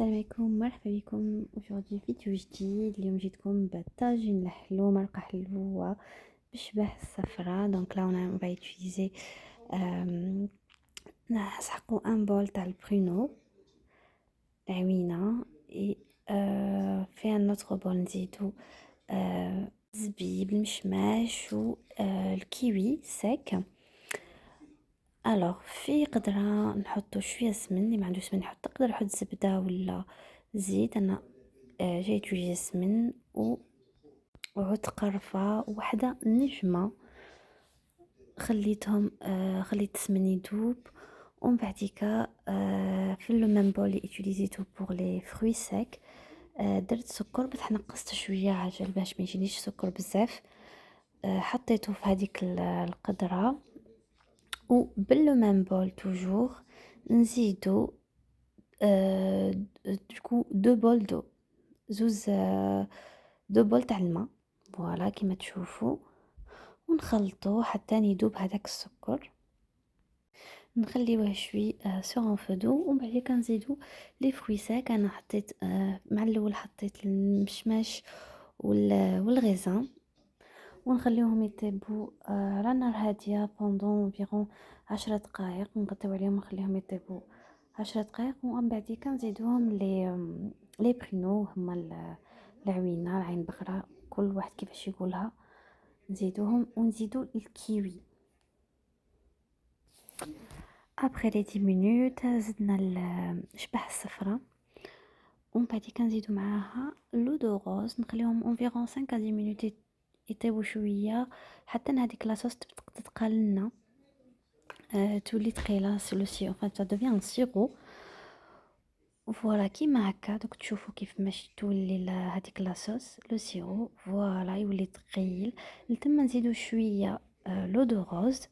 السلام عليكم، مرحبا بكم. aujourd'hui فيديو جديد. اليوم جيتكم بالطاجين الحلو، مرقه حلوه بشبه الصفرة. دونك là on va utiliser نسحقو ان بول تاع البرونو عوينه اي في ان autre بول نزيدو زبيب المشماش و الكيوي ساك. الوغ في قدره نحطو شويه سمن، اللي ما عندوش سمن يحط، تقدر يحط زبده ولا زيت. انا جاي توجي سمن وعود قرفة وحدة نجمة. خليت السمن يذوب، ومن بعديكا في لو ميم بول اللي utiliزيتو بور لي فروي سيك درت سكر، بصح نقصت شويه عجل باش ما يجينيش سكر بزاف. حطيته في هذيك القدره، وباللو ميم بول توجور نزيدو دوكو دو بول دو، زوز دو بول تاع الماء فوالا كيما تشوفوا، ونخلطوه حتى يذوب هذاك السكر. نخليوه شوي سور ان فو دو، ومن بعد كنزيدو لي فروي ساك. انا حطيت مع الاول حطيت المشماش والغيزان، ونخليوهم يطيبوا على نار هاديه بوندون انفيرون 10 دقائق. نغطيو عليهم ونخليهم يطيبوا 10 دقائق، ومن بعد كنزيدوهم لي برينو، هما العوينه، العين بقره، كل واحد كيفاش يقولها. نزيدوهم ونزيدو الكيوي. ابري لي 10 مينوت زدنا شبح الصفرة، ومن بعد كنزيدو معاها لو دو روز. نخليهم انفيرون 5 à 10 مينوت يطيبوا شويه حتى هذيك لاصوص تبدا تتقال لنا، تولي ثقيله لو سي انفان تا دوفيان سيرو. فوالا كيما هكا دوك تشوفوا كيف ماشي تولي هذيك لاصوص لو سيرو. فوالا يولي ثقيل. لتما نزيدو شويه لو دو روز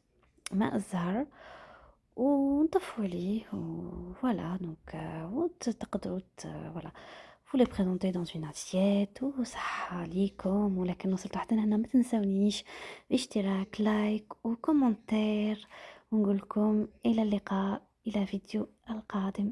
ماء الزهر ونطفوا عليه. فوالا دونك وتقدروا فوالا vous les présentez dans une assiette وصحة عليكم. ولكن وصلتوا حتى هنا ما تنسونيش باشتراك، لايك وكومنتير، ونقول لكم الى اللقاء الى فيديو القادم.